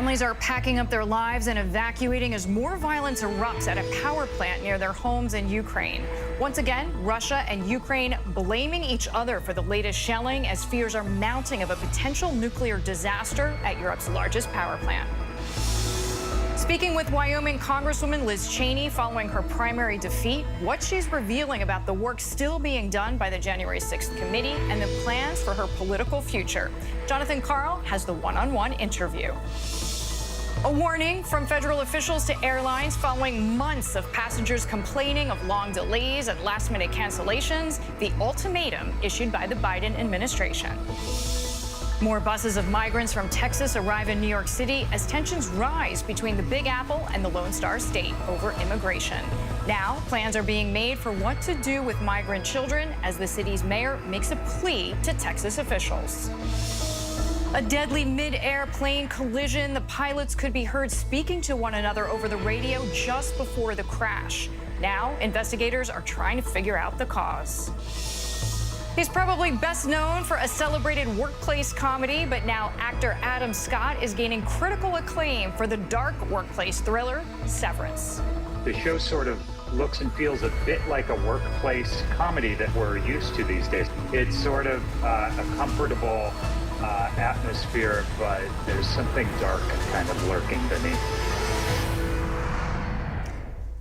Families are packing up their lives and evacuating as more violence erupts at a power plant near their homes in Ukraine. Once again, Russia and Ukraine blaming each other for the latest shelling as fears are mounting of a potential nuclear disaster at Europe's largest power plant. Speaking with Wyoming Congresswoman Liz Cheney following her primary defeat, what she's revealing about the work still being done by the January 6th committee and the plans for her political future. Jonathan Karl has the one-on-one interview. A warning from federal officials to airlines following months of passengers complaining of long delays and last-minute cancellations, the ultimatum issued by the Biden administration. More buses of migrants from Texas arrive in New York City as tensions rise between the Big Apple and the Lone Star State over immigration. Now, plans are being made for what to do with migrant children as the city's mayor makes a plea to Texas officials. A deadly mid-air plane collision. The pilots could be heard speaking to one another over the radio just before the crash. Now, investigators are trying to figure out the cause. He's probably best known for a celebrated workplace comedy, but now actor Adam Scott is gaining critical acclaim for the dark workplace thriller, Severance. The show sort of looks and feels a bit like a workplace comedy that we're used to these days. It's sort of a comfortable atmosphere, but there's something dark kind of lurking beneath.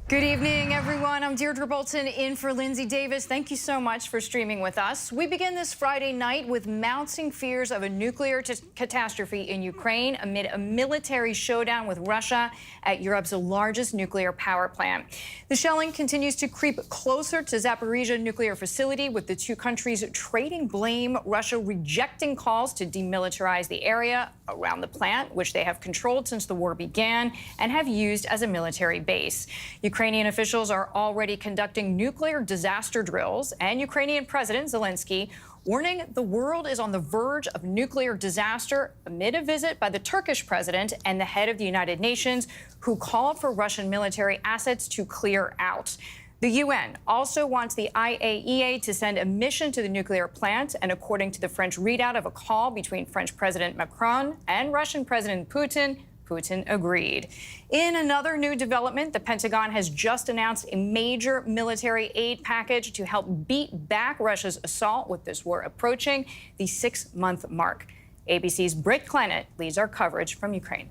Good evening, everyone. I'm Deirdre Bolton in for Lindsay Davis. Thank you so much for streaming with us. We begin this Friday night with mounting fears of a nuclear catastrophe in Ukraine amid a military showdown with Russia at Europe's largest nuclear power plant. The shelling continues to creep closer to Zaporizhzhia nuclear facility, with the two countries trading blame, Russia rejecting calls to demilitarize the area around the plant, which they have controlled since the war began and have used as a military base. Ukrainian officials are already conducting nuclear disaster drills, and Ukrainian President Zelensky warning the world is on the verge of nuclear disaster amid a visit by the Turkish president and the head of the United Nations, who called for Russian military assets to clear out. The UN also wants the IAEA to send a mission to the nuclear plant, and according to the French readout of a call between French President Macron and Russian President Putin agreed. In another new development, the Pentagon has just announced a major military aid package to help beat back Russia's assault, with this war approaching the 6-month mark. ABC's Britt Clennett leads our coverage from Ukraine.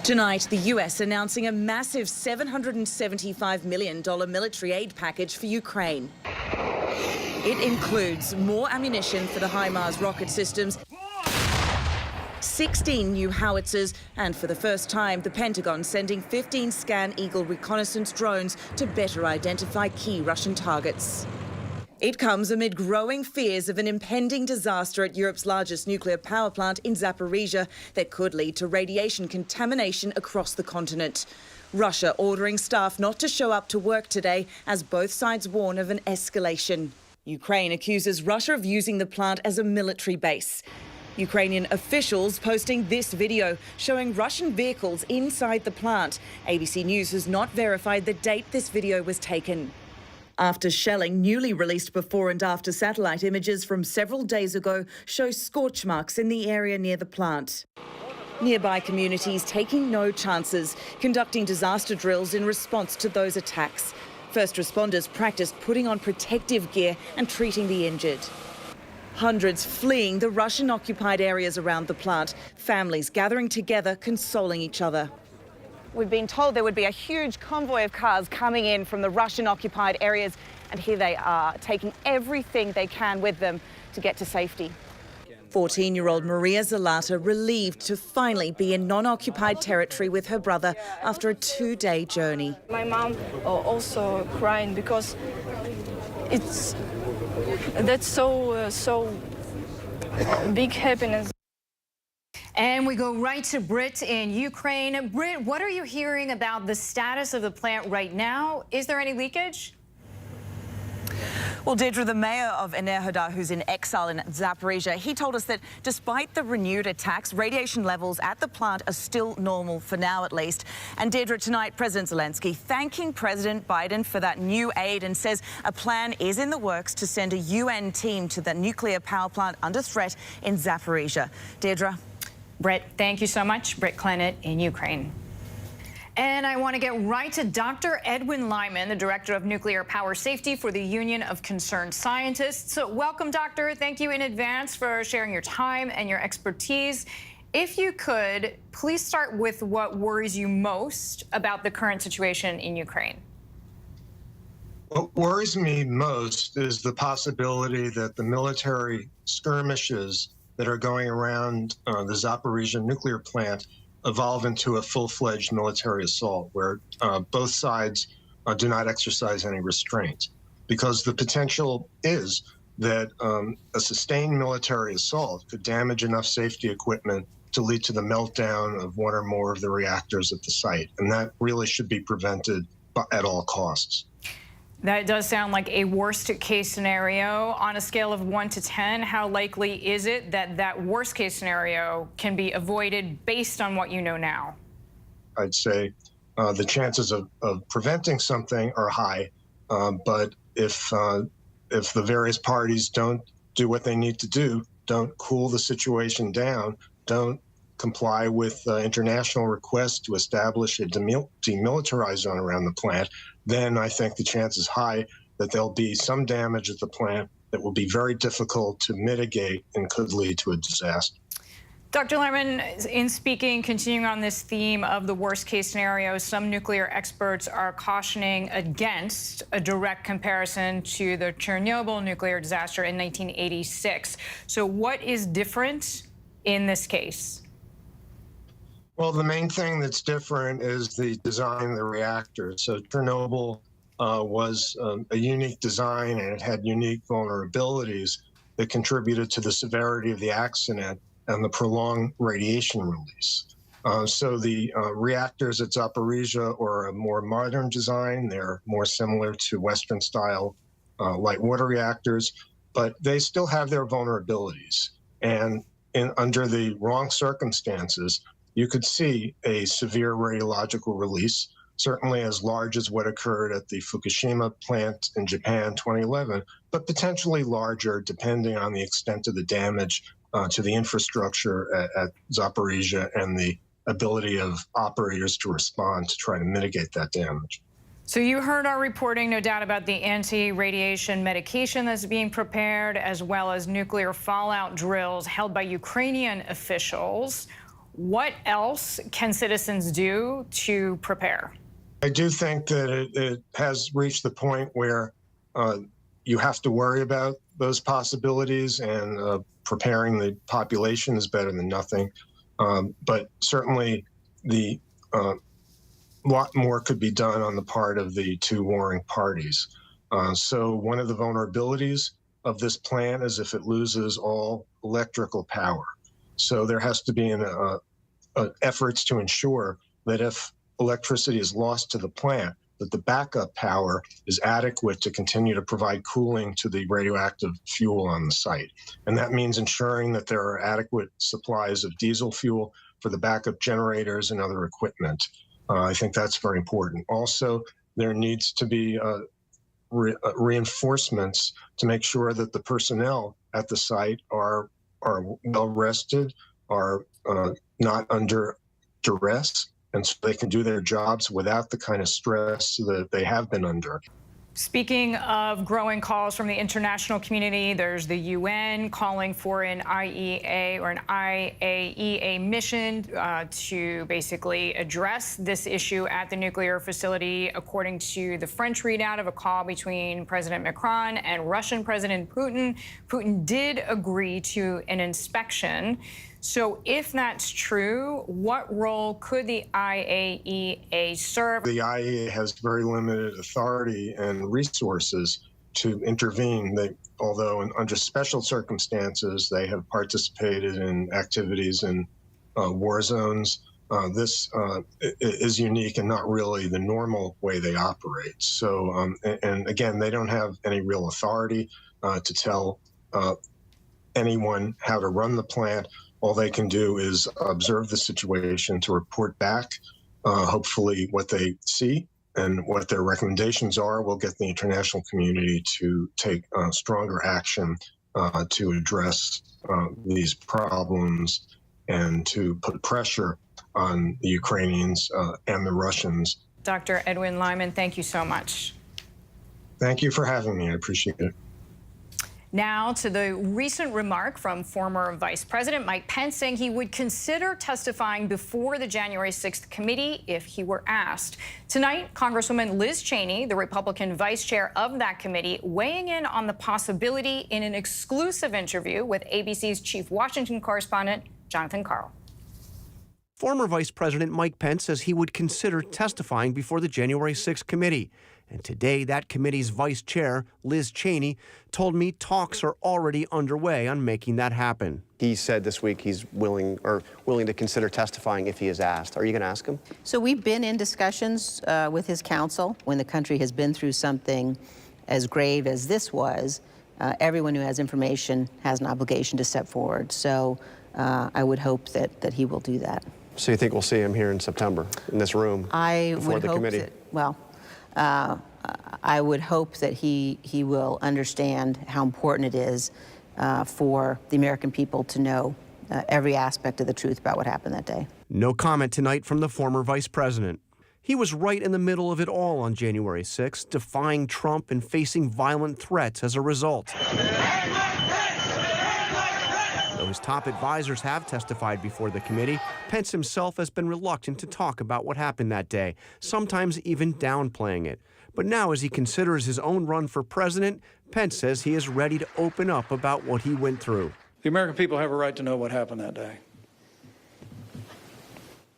Tonight, the US announcing a massive $775 million military aid package for Ukraine. It includes more ammunition for the HIMARS rocket systems, 16 new howitzers, and for the first time, the Pentagon sending 15 Scan Eagle reconnaissance drones to better identify key Russian targets. It comes amid growing fears of an impending disaster at Europe's largest nuclear power plant in Zaporizhzhia that could lead to radiation contamination across the continent. Russia ordering staff not to show up to work today as both sides warn of an escalation. Ukraine accuses Russia of using the plant as a military base. Ukrainian officials posting this video showing Russian vehicles inside the plant. ABC News has not verified the date this video was taken. After shelling, newly released before and after satellite images from several days ago show scorch marks in the area near the plant. Nearby communities taking no chances, conducting disaster drills in response to those attacks. First responders practiced putting on protective gear and treating the injured. Hundreds fleeing the Russian-occupied areas around the plant, families gathering together, consoling each other. We've been told there would be a huge convoy of cars coming in from the Russian-occupied areas, and here they are, taking everything they can with them to get to safety. 14-year-old Maria Zalata relieved to finally be in non-occupied territory with her brother after a 2-day journey. My mom also crying because that's so big happiness. And we go right to Britt in Ukraine. Britt, what are you hearing about the status of the plant right now? Is there any leakage? Well, Deirdre, the mayor of Enerhodar, who's in exile in Zaporizhzhia, he told us that despite the renewed attacks, radiation levels at the plant are still normal, for now at least. And Deirdre, tonight, President Zelensky thanking President Biden for that new aid and says a plan is in the works to send a UN team to the nuclear power plant under threat in Zaporizhzhia. Deirdre? Britt, thank you so much. Britt Clennett in Ukraine. And I want to get right to Dr. Edwin Lyman, the Director of Nuclear Power Safety for the Union of Concerned Scientists. So welcome, Doctor. Thank you in advance for sharing your time and your expertise. If you could, please start with what worries you most about the current situation in Ukraine. What worries me most is the possibility that the military skirmishes that are going around the Zaporizhzhia nuclear plant evolve into a full-fledged military assault where both sides do not exercise any restraint. Because the potential is that a sustained military assault could damage enough safety equipment to lead to the meltdown of one or more of the reactors at the site. And that really should be prevented at all costs. That does sound like a worst-case scenario. On a scale of 1 to 10, how likely is it that that worst-case scenario can be avoided based on what you know now? I'd say the chances of preventing something are high, but if the various parties don't do what they need to do, don't cool the situation down, don't comply with international requests to establish a demilitarized zone around the plant, then I think the chance is high that there'll be some damage at the plant that will be very difficult to mitigate and could lead to a disaster. Dr. Lyman, in speaking, continuing on this theme of the worst-case scenario, some nuclear experts are cautioning against a direct comparison to the Chernobyl nuclear disaster in 1986. So what is different in this case? Well, the main thing that's different is the design of the reactor. So Chernobyl was a unique design, and it had unique vulnerabilities that contributed to the severity of the accident and the prolonged radiation release. So the reactors at Zaporizhzhia are a more modern design. They're more similar to Western-style light water reactors, but they still have their vulnerabilities. And under the wrong circumstances, you could see a severe radiological release, certainly as large as what occurred at the Fukushima plant in Japan 2011, but potentially larger depending on the extent of the damage to the infrastructure at Zaporizhzhia and the ability of operators to respond to try to mitigate that damage. So you heard our reporting, no doubt, about the anti-radiation medication that's being prepared, as well as nuclear fallout drills held by Ukrainian officials. What else can citizens do to prepare? I do think that it has reached the point where you have to worry about those possibilities, and preparing the population is better than nothing. But certainly the lot more could be done on the part of the two warring parties. So one of the vulnerabilities of this plant is if it loses all electrical power. So there has to be efforts to ensure that if electricity is lost to the plant, that the backup power is adequate to continue to provide cooling to the radioactive fuel on the site. And that means ensuring that there are adequate supplies of diesel fuel for the backup generators and other equipment. I think that's very important. Also, there needs to be reinforcements to make sure that the personnel at the site are well rested, are not under duress, and so they can do their jobs without the kind of stress that they have been under. Speaking of growing calls from the international community, there's the UN calling for an IEA or an IAEA mission to basically address this issue at the nuclear facility. According to the French readout of a call between President Macron and Russian President Putin, Putin did agree to an inspection. So if that's true, what role could the IAEA serve? The IAEA has very limited authority and resources to intervene. Although under special circumstances, they have participated in activities in war zones. This is unique and not really the normal way they operate. So, and again, they don't have any real authority to tell anyone how to run the plant. All they can do is observe the situation, to report back, hopefully what they see and what their recommendations are will get the international community to take stronger action to address these problems and to put pressure on the Ukrainians and the Russians. Dr. Edwin Lyman, thank you so much. Thank you for having me. I appreciate it. Now to the recent remark from former Vice President Mike Pence saying he would consider testifying before the January 6th committee if he were asked. Tonight, Congresswoman Liz Cheney, the Republican vice chair of that committee, weighing in on the possibility in an exclusive interview with ABC's chief Washington correspondent, Jonathan Karl. Former Vice President Mike Pence says he would consider testifying before the January 6th committee. And today, that committee's vice chair, Liz Cheney, told me talks are already underway on making that happen. He said this week he's willing to consider testifying if he is asked. Are you going to ask him? So we've been in discussions with his counsel. When the country has been through something as grave as this was, everyone who has information has an obligation to step forward. So I would hope that he will do that. So you think we'll see him here in September in this room before the committee? I would hope that he will understand how important it is for the American people to know every aspect of the truth about what happened that day. No comment tonight from the former vice president. He was right in the middle of it all on January 6th, defying Trump and facing violent threats as a result. Though his top advisors have testified before the committee, Pence himself has been reluctant to talk about what happened that day, sometimes even downplaying it. But now, as he considers his own run for president, Pence says he is ready to open up about what he went through. The American people have a right to know what happened that day.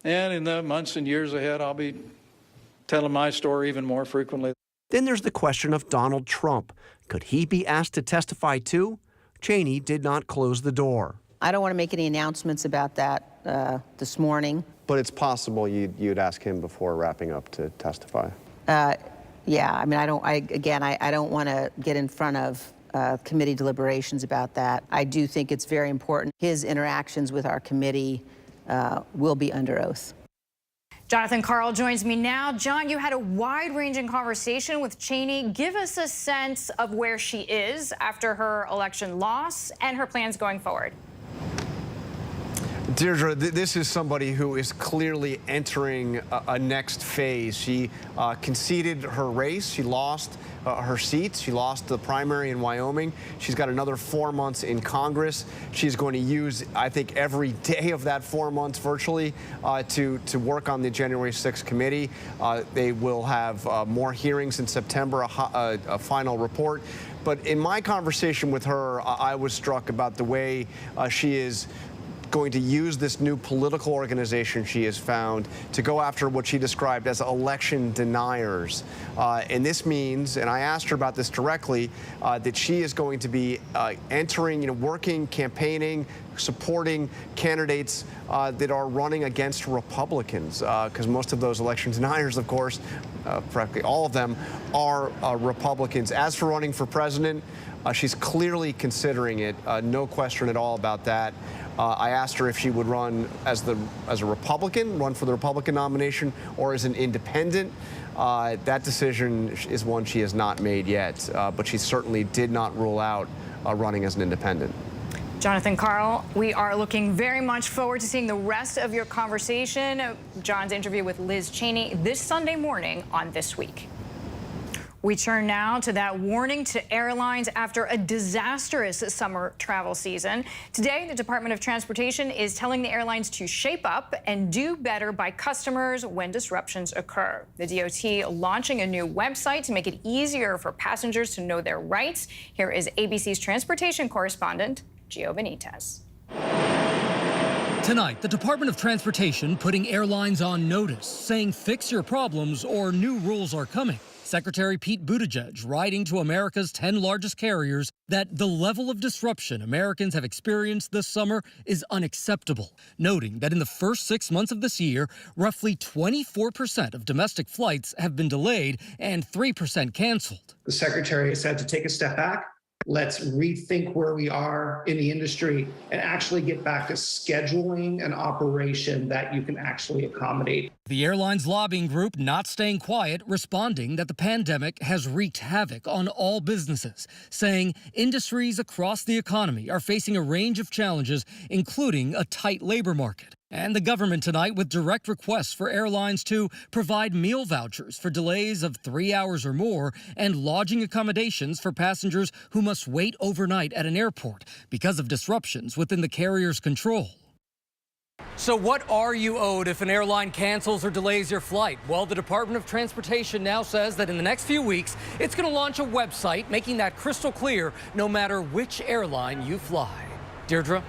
And in the months and years ahead, I'll be telling my story even more frequently. Then there's the question of Donald Trump. Could he be asked to testify too? Cheney did not close the door. I don't want to make any announcements about that this morning. But it's possible you'd ask him before wrapping up to testify. Yeah, I mean, I don't want to get in front of committee deliberations about that. I do think it's very important. His interactions with our committee will be under oath. Jonathan Karl joins me now. John, you had a wide-ranging conversation with Cheney. Give us a sense of where she is after her election loss and her plans going forward. Deirdre, this is somebody who is clearly entering a next phase. She conceded her race. She lost her seats. She lost the primary in Wyoming. She's got another 4 months in Congress. She's going to use, I think, every day of that 4 months virtually to work on the January 6th committee. They will have more hearings in September, a final report. But in my conversation with her, I was struck about the way she is going to use this new political organization she has found to go after what she described as election deniers. And this means, and I asked her about this directly, that she is going to be entering, working, campaigning, supporting candidates that are running against Republicans, because most of those election deniers, of course, practically all of them, are Republicans. As for running for president, she's clearly considering it, no question at all about that. I asked her if she would run as a Republican, run for the Republican nomination, or as an independent. That decision is one she has not made yet, but she certainly did not rule out running as an independent. Jonathan Karl, we are looking very much forward to seeing the rest of your conversation. John's interview with Liz Cheney this Sunday morning on This Week. We turn now to that warning to airlines after a disastrous summer travel season. Today, the Department of Transportation is telling the airlines to shape up and do better by customers when disruptions occur. The DOT launching a new website to make it easier for passengers to know their rights. Here is ABC's transportation correspondent, Gio Benitez. Tonight, the Department of Transportation putting airlines on notice, saying fix your problems or new rules are coming. Secretary Pete Buttigieg writing to America's 10 largest carriers that the level of disruption Americans have experienced this summer is unacceptable, noting that in the first 6 months of this year, roughly 24% of domestic flights have been delayed and 3% canceled. The secretary said to take a step back Let's rethink where we are in the industry and actually get back to scheduling an operation that you can actually accommodate. The airline's lobbying group Not Staying Quiet responding that the pandemic has wreaked havoc on all businesses, saying industries across the economy are facing a range of challenges, including a tight labor market. And the government tonight with direct requests for airlines to provide meal vouchers for delays of 3 hours or more and lodging accommodations for passengers who must wait overnight at an airport because of disruptions within the carrier's control. So what are you owed if an airline cancels or delays your flight? Well, the Department of Transportation now says that in the next few weeks, it's going to launch a website making that crystal clear no matter which airline you fly. Deirdre?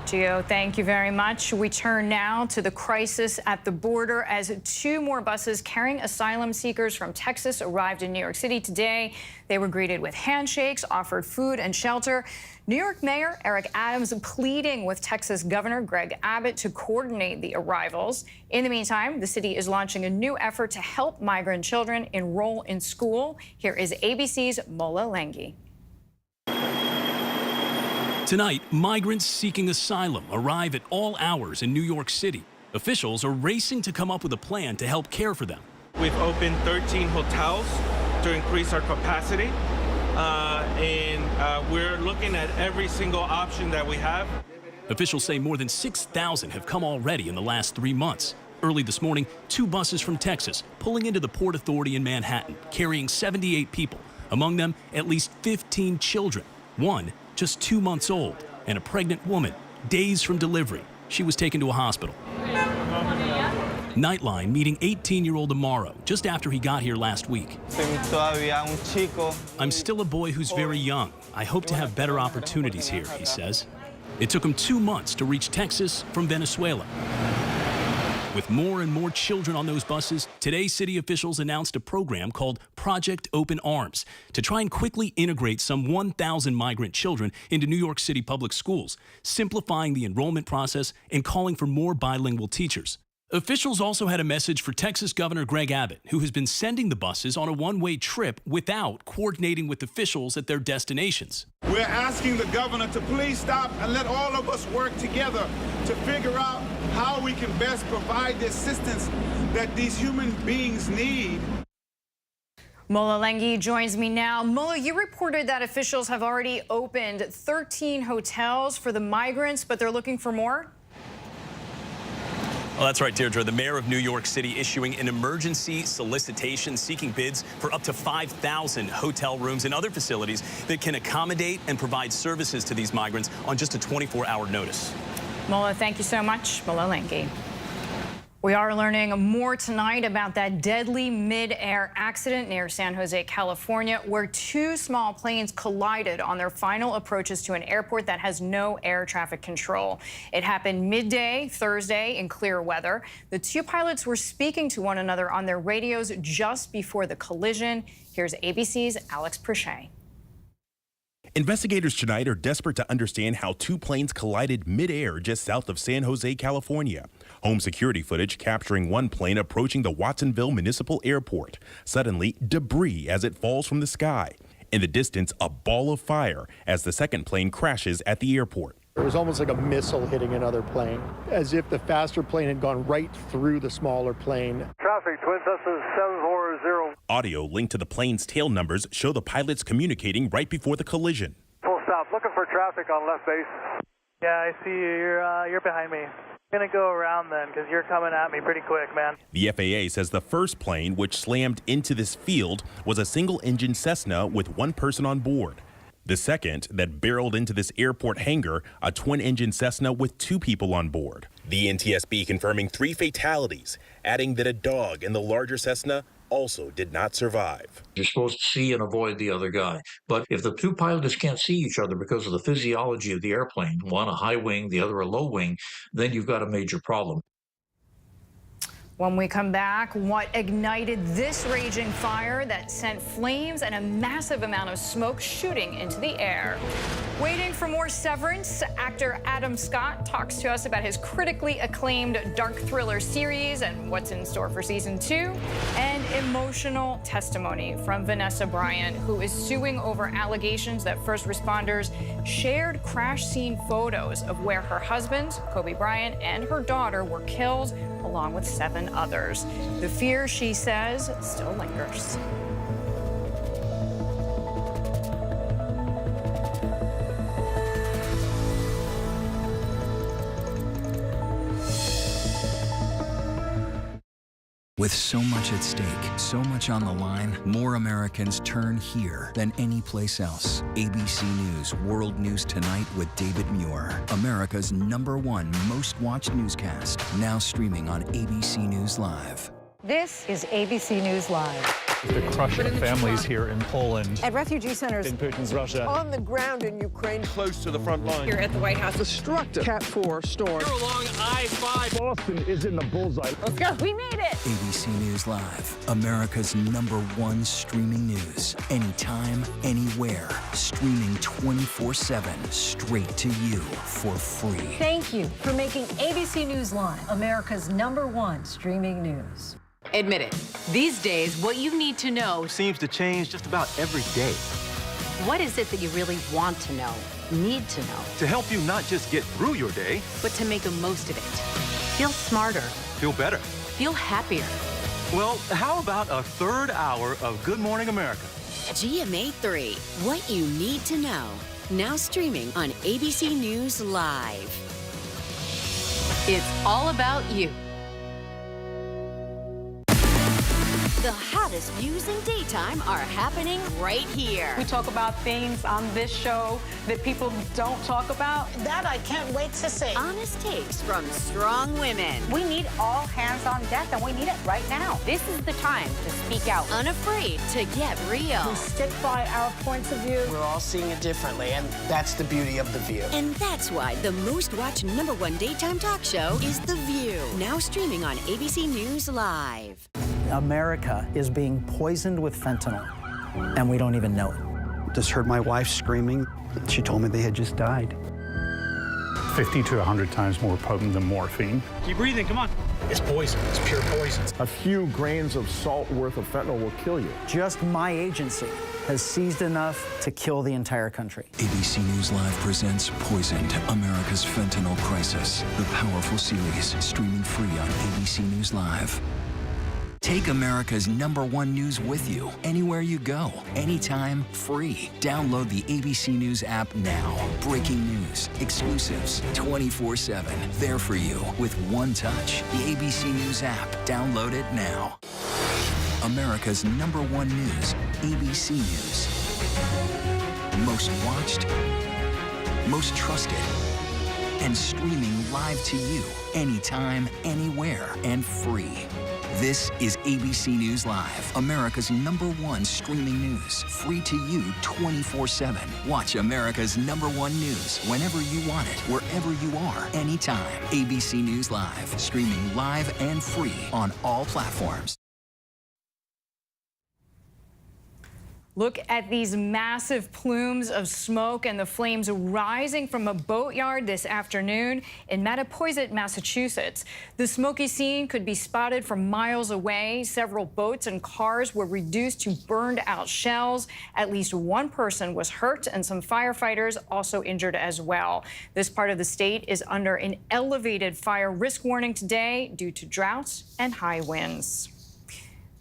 Gio, thank you very much. We turn now to the crisis at the border as 2 more buses carrying asylum seekers from Texas arrived in New York City today. They were greeted with handshakes, offered food and shelter. New York Mayor Eric Adams pleading with Texas Governor Greg Abbott to coordinate the arrivals. In the meantime, the city is launching a new effort to help migrant children enroll in school. Here is ABC's Mola Lenghi. Tonight, migrants seeking asylum arrive at all hours in New York City. Officials are racing to come up with a plan to help care for them. We've opened 13 hotels to increase our capacity, and we're looking at every single option that we have. Officials say more than 6,000 have come already in the last 3 months. Early this morning, 2 buses from Texas pulling into the Port Authority in Manhattan, carrying 78 people, among them at least 15 children. One just 2 months old, and a pregnant woman, days from delivery. She was taken to a hospital. Nightline meeting 18-year-old Amaro just after he got here last week. I'm still a boy who's very young. I hope to have better opportunities here, he says. It took him 2 months to reach Texas from Venezuela. With more and more children on those buses, today city officials announced a program called Project Open Arms to try and quickly integrate some 1,000 migrant children into New York City public schools, simplifying the enrollment process and calling for more bilingual teachers. Officials also had a message for Texas Governor Greg Abbott, who has been sending the buses on a one-way trip without coordinating with officials at their destinations. We're asking the governor to please stop and let all of us work together to figure out how we can best provide the assistance that these human beings need. Mola Lenghi joins me now. Mola, you reported that officials have already opened 13 hotels for the migrants, but they're looking for more? Well, that's right, Deirdre. The mayor of New York City issuing an emergency solicitation seeking bids for up to 5,000 hotel rooms and other facilities that can accommodate and provide services to these migrants on just a 24-hour notice. Mola, thank you so much. Mola Lenghi. We are learning more tonight about that deadly mid-air accident near San Jose, California, where 2 small planes collided on their final approaches to an airport that has no air traffic control. It happened midday Thursday in clear weather. The 2 pilots were speaking to one another on their radios just before the collision. Here's ABC's Alex Prochet. Investigators tonight are desperate to understand how 2 planes collided mid-air just south of San Jose, California. Home security footage capturing one plane approaching the Watsonville Municipal Airport. Suddenly, debris as it falls from the sky. In the distance, a ball of fire as the second plane crashes at the airport. It was almost like a missile hitting another plane, as if the faster plane had gone right through the smaller plane. Traffic, Twin Cessna 740. Audio linked to the plane's tail numbers show the pilots communicating right before the collision. Full stop, looking for traffic on left base. Yeah, I see you. You're behind me. I'm going to go around then, because you're coming at me pretty quick, man. The FAA says the first plane, which slammed into this field, was a single-engine Cessna with 1 person on board. The second, that barreled into this airport hangar, a twin-engine Cessna with 2 people on board. The NTSB confirming 3 fatalities, adding that a dog in the larger Cessna also did not survive. You're supposed to see and avoid the other guy. But if the 2 pilots can't see each other because of the physiology of the airplane, one a high wing, the other a low wing, then you've got a major problem. When we come back, what ignited this raging fire that sent flames and a massive amount of smoke shooting into the air? Waiting for more Severance, actor Adam Scott talks to us about his critically acclaimed dark thriller series and what's in store for season 2. And emotional testimony from Vanessa Bryant, who is suing over allegations that first responders shared crash scene photos of where her husband, Kobe Bryant, and her daughter were killed, along with 7 others. The fear, she says, still lingers. With so much at stake, so much on the line, more Americans turn here than any place else. ABC News World News Tonight with David Muir, America's #1 most watched newscast, now streaming on ABC News Live. This is ABC News Live. The crush of families here in Poland. At refugee centers. In Putin's Russia. On the ground in Ukraine. Close to the front line. Here at the White House. Destructive Cat 4 storm. Here along I-5. Boston is in the bullseye. Let's go. We made it. ABC News Live, America's #1 streaming news. Anytime, anywhere. Streaming 24/7, straight to you for free. Thank you for making ABC News Live America's #1 streaming news. Admit it, these days, what you need to know Seems to change just about every day. What is it that you really want to know, need to know, To help you not just get through your day, but to make the most of it? Feel smarter, feel better. feel happier. Well, how about a third hour of Good Morning America? GMA 3, what you need to know. Now streaming on ABC News Live. It's all about you. The hottest views in daytime are happening right here. We talk about things on this show that people don't talk about. That I can't wait to see. Honest takes from strong women. We need all hands on deck, and we need it right now. This is the time to speak out. Unafraid to get real. We stick by our points of view. We're all seeing it differently, and that's the beauty of The View. And that's why the most watched #1 daytime talk show is The View. Now streaming on ABC News Live. America is being poisoned with fentanyl, and we don't even know it. Just heard my wife screaming. She told me they had just died. 50 to 100 times more potent than morphine. Keep breathing, come on. It's poison, it's pure poison. A few grains of salt worth of fentanyl will kill you. Just my agency has seized enough to kill the entire country. ABC News Live presents Poisoned, America's Fentanyl Crisis, the powerful series, streaming free on ABC News Live. Take America's #1 news with you, anywhere you go, anytime, free. Download the ABC News app now. Breaking news, exclusives, 24/7, there for you with one touch. The ABC News app, download it now. America's #1 news, ABC News. Most watched, most trusted, and streaming live to you, anytime, anywhere, and free. This is ABC News Live, America's #1 streaming news, free to you 24/7. Watch America's #1 news whenever you want it, wherever you are, anytime. ABC News Live, streaming live and free on all platforms. Look at these massive plumes of smoke and the flames rising from a boatyard this afternoon in Mattapoisett, Massachusetts. The smoky scene could be spotted from miles away. Several boats and cars were reduced to burned out shells. At least one person was hurt and some firefighters also injured as well. This part of the state is under an elevated fire risk warning today due to droughts and high winds.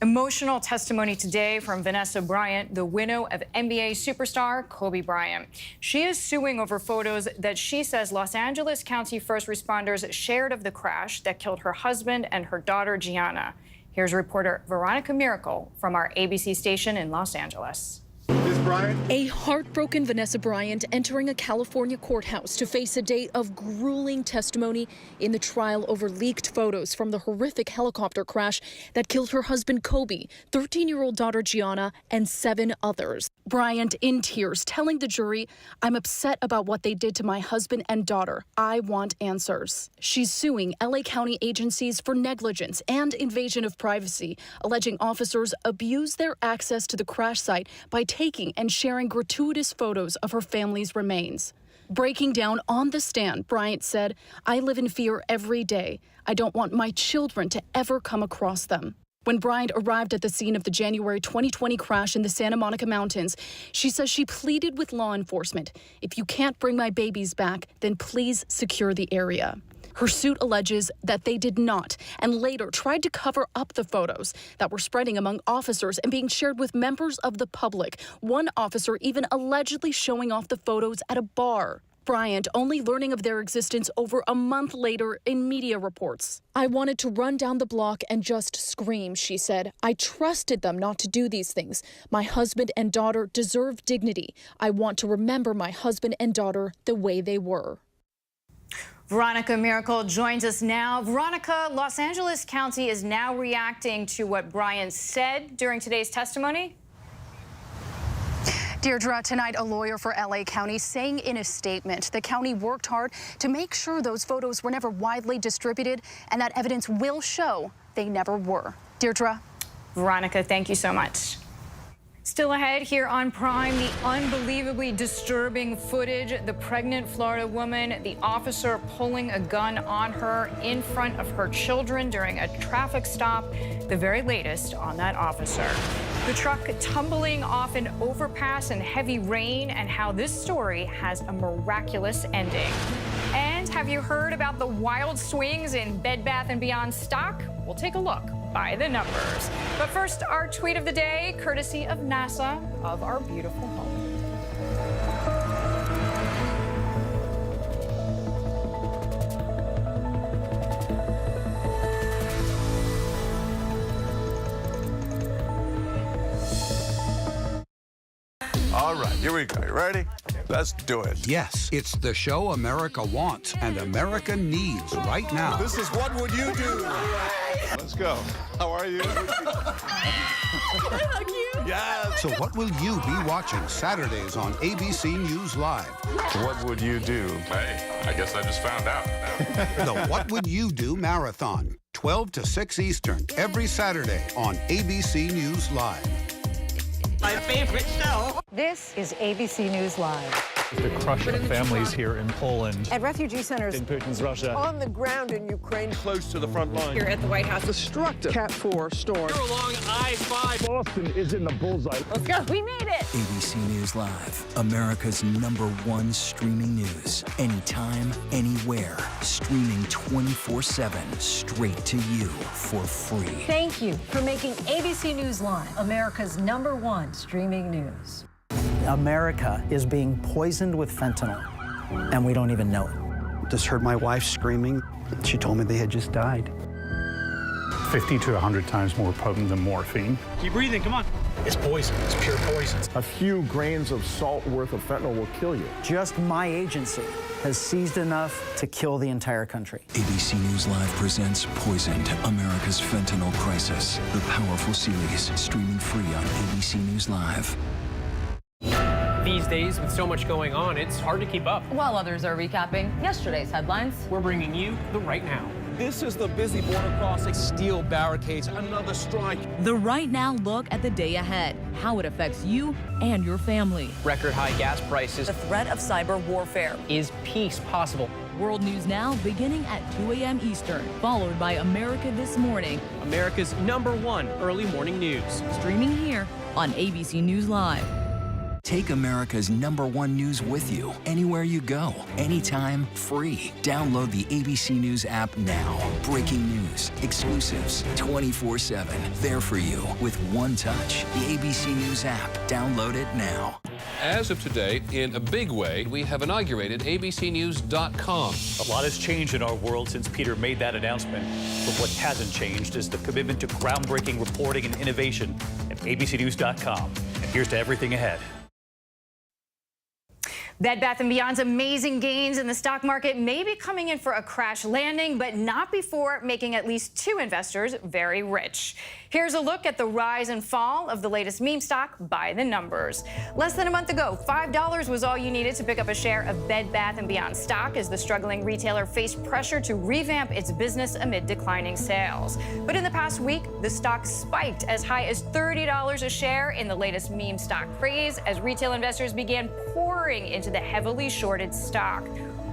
Emotional testimony today from Vanessa Bryant, the widow of NBA superstar Kobe Bryant. She is suing over photos that she says Los Angeles County first responders shared of the crash that killed her husband and her daughter, Gianna. Here's reporter Veronica Miracle from our ABC station in Los Angeles. Miss Bryant? A heartbroken Vanessa Bryant entering a California courthouse to face a day of grueling testimony in the trial over leaked photos from the horrific helicopter crash that killed her husband Kobe, 13-year-old daughter Gianna, and 7 others. Bryant in tears telling the jury, "I'm upset about what they did to my husband and daughter. I want answers." She's suing LA County agencies for negligence and invasion of privacy, alleging officers abused their access to the crash site by taking and sharing gratuitous photos of her family's remains. Breaking down on the stand, Bryant said, "I live in fear every day. I don't want my children to ever come across them." When Bryant arrived at the scene of the January 2020 crash in the Santa Monica Mountains, she says she pleaded with law enforcement, "If you can't bring my babies back, then please secure the area." Her suit alleges that they did not, and later tried to cover up the photos that were spreading among officers and being shared with members of the public. One officer even allegedly showing off the photos at a bar. Bryant only learning of their existence over a month later in media reports. "I wanted to run down the block and just scream," she said. "I trusted them not to do these things. My husband and daughter deserve dignity. I want to remember my husband and daughter the way they were." Veronica Miracle joins us now. Veronica, Los Angeles County is now reacting to what Bryant said during today's testimony. Deirdre, tonight a lawyer for LA County saying in a statement the county worked hard to make sure those photos were never widely distributed and that evidence will show they never were. Deirdre. Veronica, thank you so much. Still ahead here on Prime, the unbelievably disturbing footage, the pregnant Florida woman, the officer pulling a gun on her in front of her children during a traffic stop, the very latest on that officer. The truck tumbling off an overpass in heavy rain, and how this story has a miraculous ending. And have you heard about the wild swings in Bed Bath & Beyond stock? We'll take a look by the numbers. But first, our tweet of the day, courtesy of NASA, of our beautiful home. All right, here we go. You ready? Let's do it. Yes, it's the show America wants and America needs right now. This is What Would You Do? Let's go. How are you? Can I hug you? Yes. So what will you be watching Saturdays on ABC News Live? What would you do? Hey, I guess I just found out. The What Would You Do Marathon, 12 to 6 Eastern, every Saturday on ABC News Live. My favorite show. This is ABC News Live. The crush of families here in Poland. At refugee centers. In Putin's Russia. On the ground in Ukraine. Close to the front line. Here at the White House. Destructive Cat 4 storm. You're along I-5. Boston is in the bullseye. Let's go. We made it. ABC News Live, America's #1 streaming news. Anytime, anywhere. Streaming 24/7, straight to you for free. Thank you for making ABC News Live America's #1 streaming news. America is being poisoned with fentanyl, and we don't even know it. Just heard my wife screaming. She told me they had just died. 50 to 100 times more potent than morphine. Keep breathing, come on. It's poison, it's pure poison. A few grains of salt worth of fentanyl will kill you. Just my agency has seized enough to kill the entire country. ABC News Live presents Poisoned, America's Fentanyl Crisis. The powerful series, streaming free on ABC News Live. These days, with so much going on, it's hard to keep up. While others are recapping yesterday's headlines, We're bringing you the right now. This is the busy border crossing. Steel barricades, another strike. the right now look at the day ahead, how it affects you and your family. Record high gas prices. The threat of cyber warfare. Is peace possible? World News Now beginning at 2 a.m. Eastern, followed by America This Morning, America's #1 early morning news. streaming here on ABC News Live. Take America's #1 news with you anywhere you go, anytime, free. Download the ABC News app now. Breaking news, exclusives, 24/7. There for you with one touch. The ABC News app. Download it now. As of today, in a big way, we have inaugurated abcnews.com. A lot has changed in our world since Peter made that announcement. But what hasn't changed is the commitment to groundbreaking reporting and innovation at abcnews.com. And Here's to everything ahead. Bed Bath & Beyond's amazing gains in the stock market may be coming in for a crash landing, but not before making at least 2 investors very rich. Here's a look at the rise and fall of the latest meme stock by the numbers. Less than a month ago, $5 was all you needed to pick up a share of Bed Bath & Beyond stock as the struggling retailer faced pressure to revamp its business amid declining sales. But in the past week, the stock spiked as high as $30 a share in the latest meme stock craze as retail investors began pouring into the heavily shorted stock.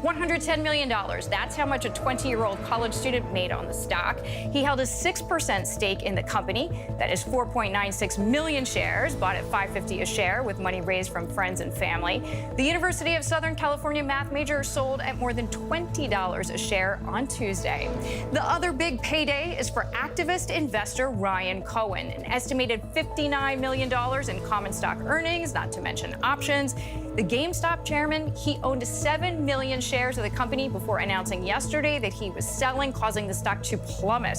$110 million. That's how much a 20-year-old college student made on the stock. He held a 6% stake in the company. That is 4.96 million shares, bought at $5.50 a share with money raised from friends and family. The University of Southern California math major sold at more than $20 a share on Tuesday. The other big payday is for activist investor Ryan Cohen, an estimated $59 million in common stock earnings, not to mention options. The GameStop chairman, he owned 7 million shares of the company before announcing yesterday that he was selling, causing the stock to plummet.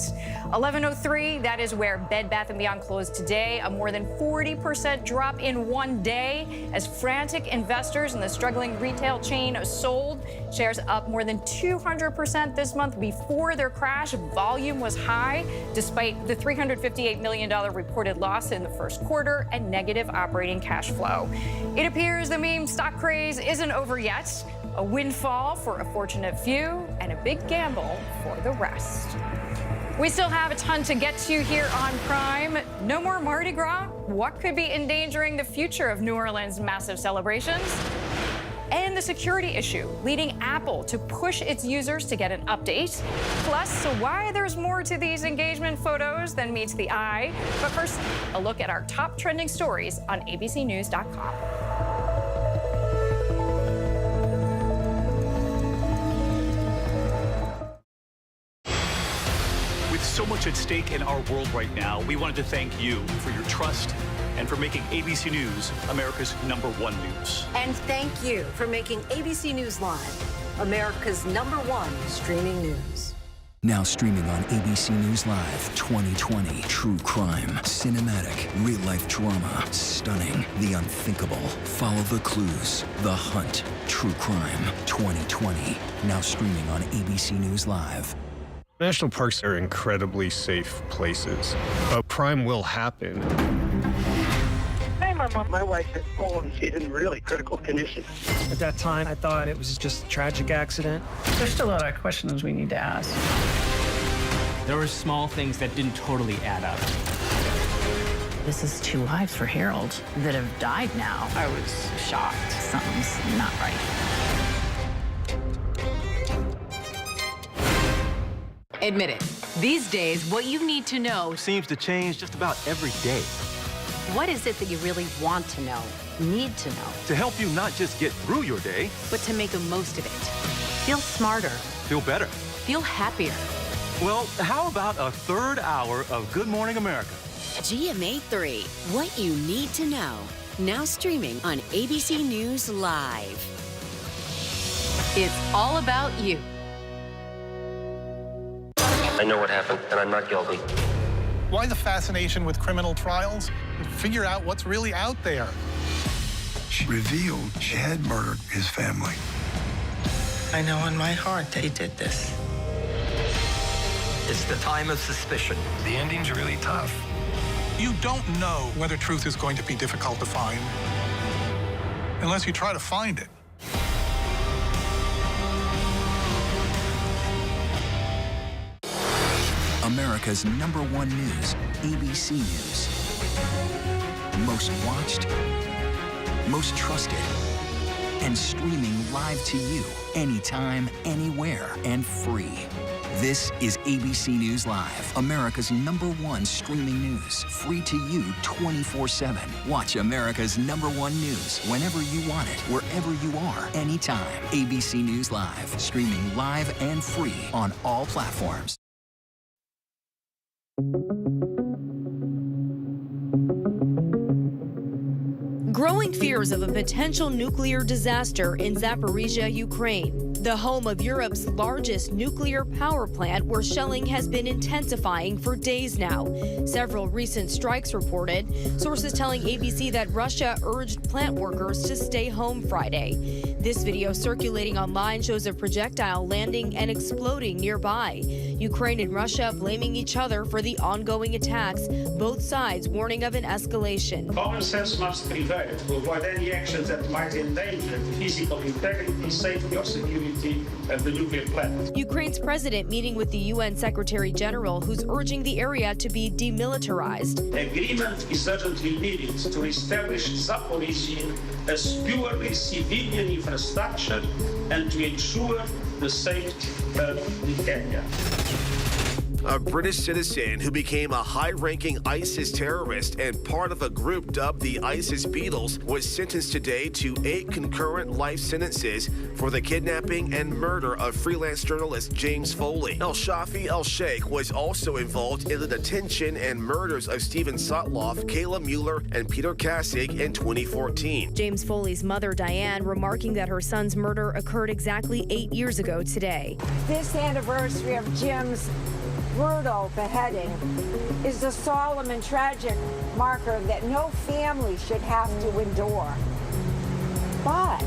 11:03, that is where Bed Bath & Beyond closed today, a more than 40% drop in one day as frantic investors in the struggling retail chain sold. Shares up more than 200% this month. Before their crash, volume was high, despite the $358 million reported loss in the first quarter and negative operating cash flow. It appears the meme stock craze isn't over yet. A windfall for a fortunate few and a big gamble for the rest. We still have a ton to get to here on Prime. No more Mardi Gras. What could be endangering the future of New Orleans' massive celebrations? And the security issue leading Apple to push its users to get an update. Plus, why there's more to these engagement photos than meets the eye. But first, a look at our top trending stories on abcnews.com. With so much at stake in our world right now, we wanted to thank you for your trust and for making ABC News America's #1 news. And thank you for making ABC News Live America's #1 streaming news. Now streaming on ABC News Live 2020. True crime, cinematic, real-life drama, stunning, the unthinkable. Follow the clues, The Hunt. True crime 2020. Now streaming on ABC News Live. National parks are incredibly safe places. A crime will happen. Hey, Mama. My wife has fallen. She's in really critical condition. At that time, I thought it was just a tragic accident. There's still a lot of questions we need to ask. There were small things that didn't totally add up. This is 2 lives for Harold that have died now. I was shocked. Something's not right. Admit it. These days, what you need to know seems to change just about every day. What is it that you really want to know, need to know? To help you not just get through your day, but to make the most of it. Feel smarter. Feel better. Feel happier. Well, how about a third hour of Good Morning America? GMA 3, what you need to know. Now streaming on ABC News Live. It's all about you. I know what happened, and I'm not guilty. Why the fascination with criminal trials? Figure out what's really out there. She revealed she had murdered his family. I know in my heart they did this. It's the time of suspicion. The ending's really tough. You don't know whether truth is going to be difficult to find unless you try to find it. America's #1 news, ABC News. Most watched, most trusted, and streaming live to you anytime, anywhere, and free. This is ABC News Live, America's #1 streaming news. Free to you 24/7. Watch America's #1 news whenever you want it, wherever you are, anytime. ABC News Live, streaming live and free on all platforms. Growing fears of a potential nuclear disaster in Zaporizhia, Ukraine. the home of Europe's largest nuclear power plant, where shelling has been intensifying for days now. Several recent strikes reported, sources telling ABC that Russia urged plant workers to stay home Friday. This video circulating online shows a projectile landing and exploding nearby. Ukraine and Russia blaming each other for the ongoing attacks, both sides warning of an escalation. Common sense must prevail to avoid any actions that might endanger the physical integrity, safety, or security of the nuclear plant. Ukraine's president meeting with the UN Secretary General, who's urging the area to be demilitarized. Agreement is urgently needed to establish Zaporizhzhia as purely civilian infrastructure and to ensure the safety of the area. A British citizen who became a high-ranking ISIS terrorist and part of a group dubbed the ISIS Beatles was sentenced today to 8 concurrent life sentences for the kidnapping and murder of freelance journalist James Foley. El-Shafi El-Sheikh was also involved in the detention and murders of Stephen Sotloff, Kayla Mueller, and Peter Kassig in 2014. James Foley's mother, Diane, remarking that her son's murder occurred exactly 8 years ago today. This anniversary of Jim's brutal beheading is a solemn and tragic marker that no family should have to endure. But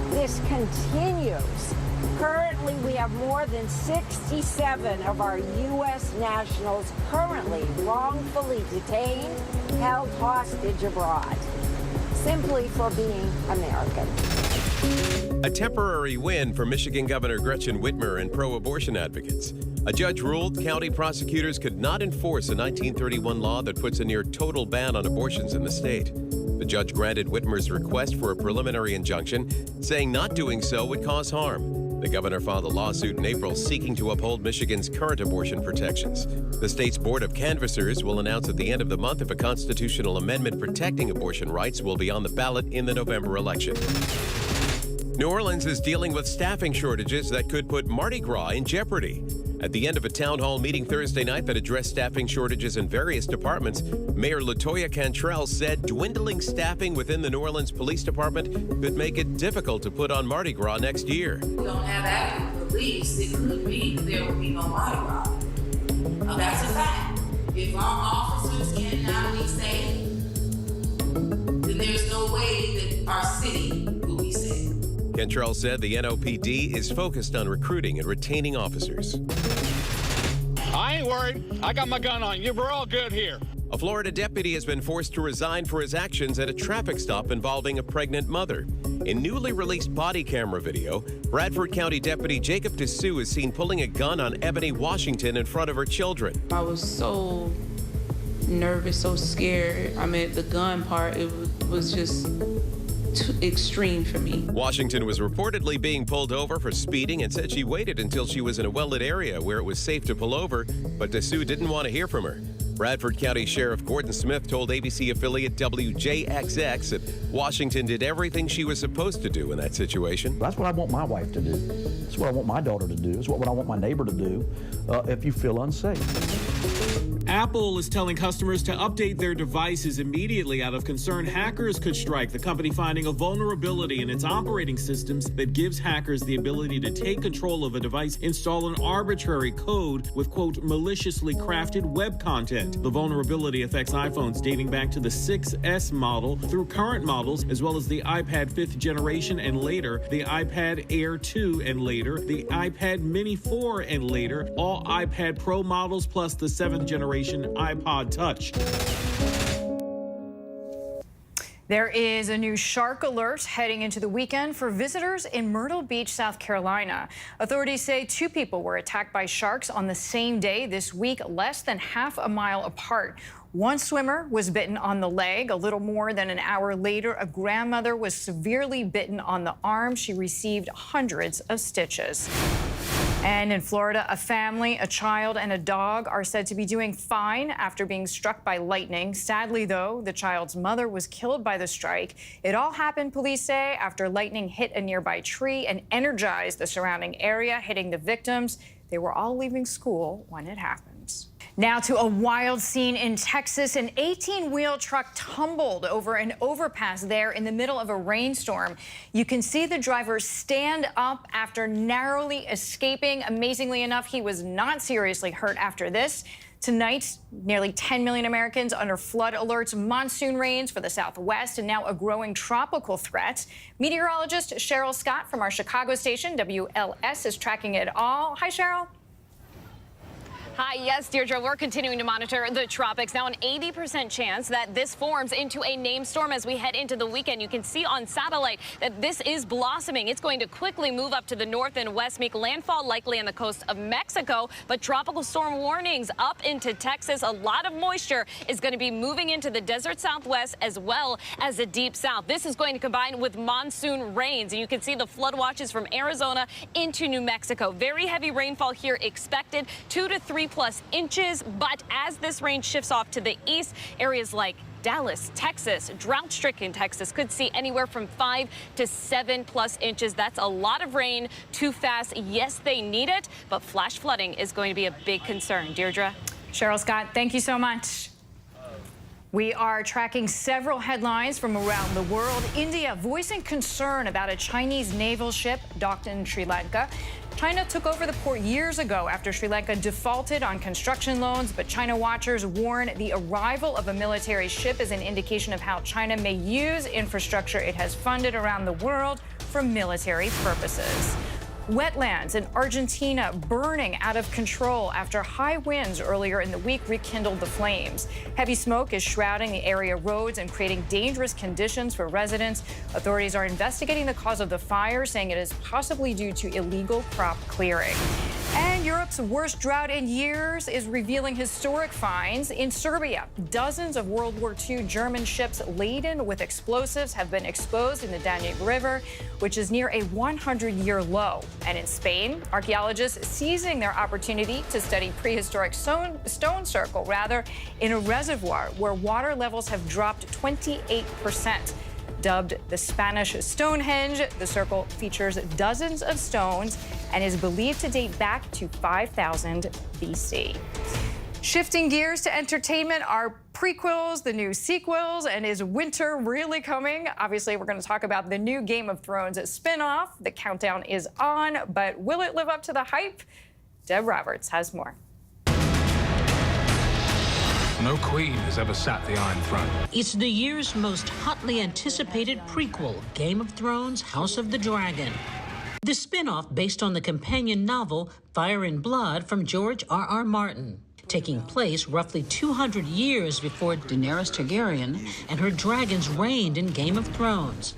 this continues. Currently, we have more than 67 of our U.S. nationals currently wrongfully detained, held hostage abroad, simply for being American. A temporary win for Michigan Governor Gretchen Whitmer and pro-abortion advocates. A judge ruled county prosecutors could not enforce a 1931 law that puts a near total ban on abortions in the state. The judge granted Whitmer's request for a preliminary injunction, saying not doing so would cause harm. The governor filed a lawsuit in April seeking to uphold Michigan's current abortion protections. The state's Board of Canvassers will announce at the end of the month if a constitutional amendment protecting abortion rights will be on the ballot in the November election. New Orleans is dealing with staffing shortages that could put Mardi Gras in jeopardy. At the end of a town hall meeting Thursday night that addressed staffing shortages in various departments, Mayor LaToya Cantrell said dwindling staffing within the New Orleans Police Department could make it difficult to put on Mardi Gras next year. We don't have adequate police. It could mean that there will be no Mardi Gras. That's a fact. If our officers cannot be safe, then there's no way that our city will be safe. Cantrell said the NOPD is focused on recruiting and retaining officers. I ain't worried. I got my gun on you. We're all good here. A Florida deputy has been forced to resign for his actions at a traffic stop involving a pregnant mother. In newly released body camera video, Bradford County Deputy Jacob Dessou is seen pulling a gun on Ebony Washington in front of her children. I was so nervous, so scared. I mean, the gun part, it was just too extreme for me. Washington was reportedly being pulled over for speeding and said she waited until she was in a well-lit area where it was safe to pull over, but Dessou didn't want to hear from her. Bradford County Sheriff Gordon Smith told ABC affiliate WJXX that Washington did everything she was supposed to do in that situation. That's what I want my wife to do. That's what I want my daughter to do. It's what I want my neighbor to do if you feel unsafe. Apple is telling customers to update their devices immediately out of concern hackers could strike. The company finding a vulnerability in its operating systems that gives hackers the ability to take control of a device, install an arbitrary code with, quote, maliciously crafted web content. The vulnerability affects iPhones dating back to the 6S model through current models, as well as the iPad 5th generation and later, the iPad Air 2 and later, the iPad Mini 4 and later, all iPad Pro models plus the 7th generation iPod Touch. There is a new shark alert heading into the weekend for visitors in Myrtle Beach, South Carolina. Authorities say 2 people were attacked by sharks on the same day this week, less than half a mile apart. One swimmer was bitten on the leg. A little more than an hour later, a grandmother was severely bitten on the arm. She received hundreds of stitches. And in Florida, a family, a child, and a dog are said to be doing fine after being struck by lightning. Sadly, though, the child's mother was killed by the strike. It all happened, police say, after lightning hit a nearby tree and energized the surrounding area, hitting the victims. They were all leaving school when it happens. Now to a wild scene in Texas. An 18-wheel truck tumbled over an overpass there in the middle of a rainstorm. You can see the driver stand up after narrowly escaping. Amazingly enough, he was not seriously hurt after this. Tonight, nearly 10 million Americans under flood alerts, monsoon rains for the Southwest, and now a growing tropical threat. Meteorologist Cheryl Scott from our Chicago station, WLS, is tracking it all. Hi, Cheryl. Hi, yes, Deirdre, we're continuing to monitor the tropics. Now, an 80% chance that this forms into a named storm as we head into the weekend. You can see on satellite that this is blossoming. It's going to quickly move up to the north and west, make landfall likely on the coast of Mexico. But tropical storm warnings up into Texas. A lot of moisture is going to be moving into the desert Southwest as well as the deep South. This is going to combine with monsoon rains. And you can see the flood watches from Arizona into New Mexico. Very heavy rainfall here expected, 2 to 3+ inches. But as this rain shifts off to the east, areas like Dallas, Texas, drought-stricken Texas could see anywhere from 5 to 7+ inches. That's a lot of rain, too fast. Yes, they need it, but flash flooding is going to be a big concern. Deirdre? Cheryl Scott, thank you so much. We are tracking several headlines from around the world. India voicing concern about a Chinese naval ship docked in Sri Lanka. China took over the port years ago after Sri Lanka defaulted on construction loans, but China watchers warn the arrival of a military ship is an indication of how China may use infrastructure it has funded around the world for military purposes. Wetlands in Argentina burning out of control after high winds earlier in the week rekindled the flames. Heavy smoke is shrouding the area roads and creating dangerous conditions for residents. Authorities are investigating the cause of the fire, saying it is possibly due to illegal crop clearing. And Europe's worst drought in years is revealing historic finds in Serbia. Dozens of World War II German ships laden with explosives have been exposed in the Danube River, which is near a 100-year low. And in Spain, archaeologists seizing their opportunity to study prehistoric stone circle, in a reservoir where water levels have dropped 28%. Dubbed the Spanish Stonehenge, the circle features dozens of stones and is believed to date back to 5000 BC. Shifting gears to entertainment, our prequels, the new sequels, and is winter really coming? Obviously, we're going to talk about the new Game of Thrones spinoff. The countdown is on, but will it live up to the hype? Deb Roberts has more. No queen has ever sat the Iron Throne. It's the year's most hotly anticipated prequel, Game of Thrones, House of the Dragon. The spin-off based on the companion novel Fire and Blood from George R.R. Martin, taking place roughly 200 years before Daenerys Targaryen and her dragons reigned in Game of Thrones.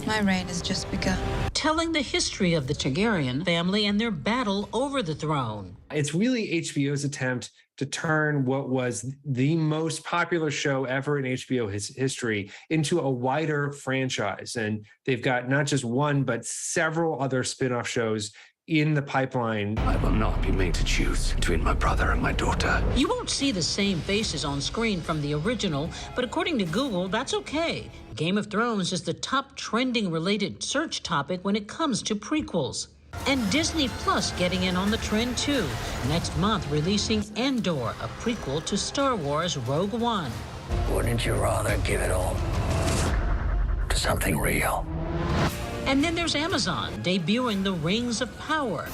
My reign has just begun. Telling the history of the Targaryen family and their battle over the throne. It's really HBO's attempt to turn what was the most popular show ever in HBO history into a wider franchise. And they've got not just one, but several other spin-off shows in the pipeline. I will not be made to choose between my brother and my daughter. You won't see the same faces on screen from the original, but according to Google, that's okay. Game of Thrones is the top trending related search topic when it comes to prequels. And Disney Plus getting in on the trend too. Next month releasing Andor, a prequel to Star Wars Rogue One. Wouldn't you rather give it all to something real? And then there's Amazon debuting The Rings of Power.